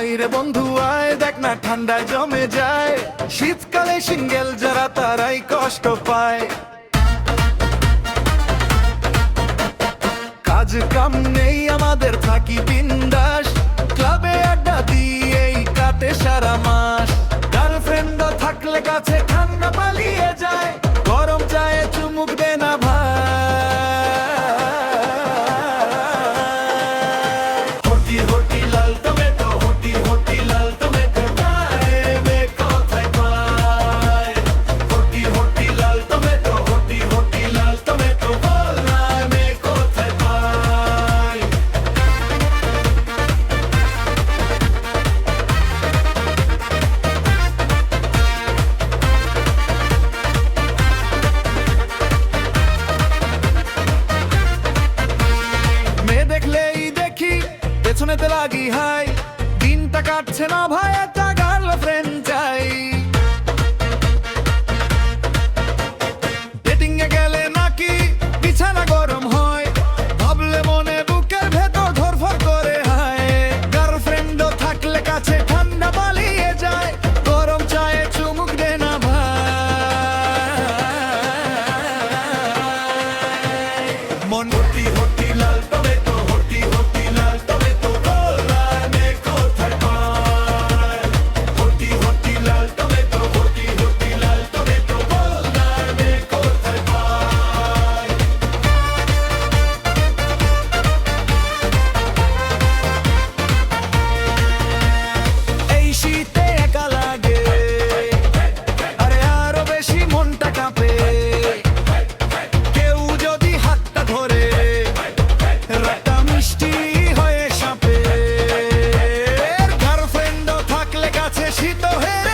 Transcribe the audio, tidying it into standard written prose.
আয় রে বন্ধু আয়, দেখ না ঠান্ডায় জমে যায়। শীতকালে সিঙ্গেল যারা তারাই কষ্ট পায়। কাজ কাম নেই আমাদের, থাকি বিন্দাস, ক্লাবে আড্ডা দিয়েই কাটে সারা মাস। গার্লফ্রেন্ড থাকলে কাছে ঠান্ডা পালিয়ে যায়, গরম চায়ে চুমুক দে না ভাই। হটি হটি লাল টমেটো, হটি হটি লাল টমেটো, মে কোথায় পায়? হটি হটি লাল টমেটো, হটি হটি লাল টমেটো, বল না মে কোথায় পায়? মেয়ে দেখলেই দেখি পেছনেতে লাগি হাই, দিনটা কাটছে না ভাই, একটা গার্লফ্রেন্ড চাই। ডেটিং এ গেলে নাকি বিছানা গরম হয়, ভাবলে মনে বুকের ভেতর ধরফর করে হায়। গার্লফ্রেন্ড থাকলে কাছে ঠান্ডা পালিয়ে যায়, গরম চায়ে চুমুক দে না ভাই। মন হটি হটি লাল টমেটো, হটি হটি লাল টমেটো, বল না মে কোথায় পায়? হটি হটি লাল টমেটো, হটি হটি লাল টমেটো, বল না মে কোথায় পায়? এই শীতে একা লাগে, আরে আরো বেশি মনটা কাঁপে। কেউ যদি হাতটা ধরে, রাতটা মিষ্টি হয়ে সাপে। গার্লফ্রেন্ড থাকলে কাছে শীত হেরে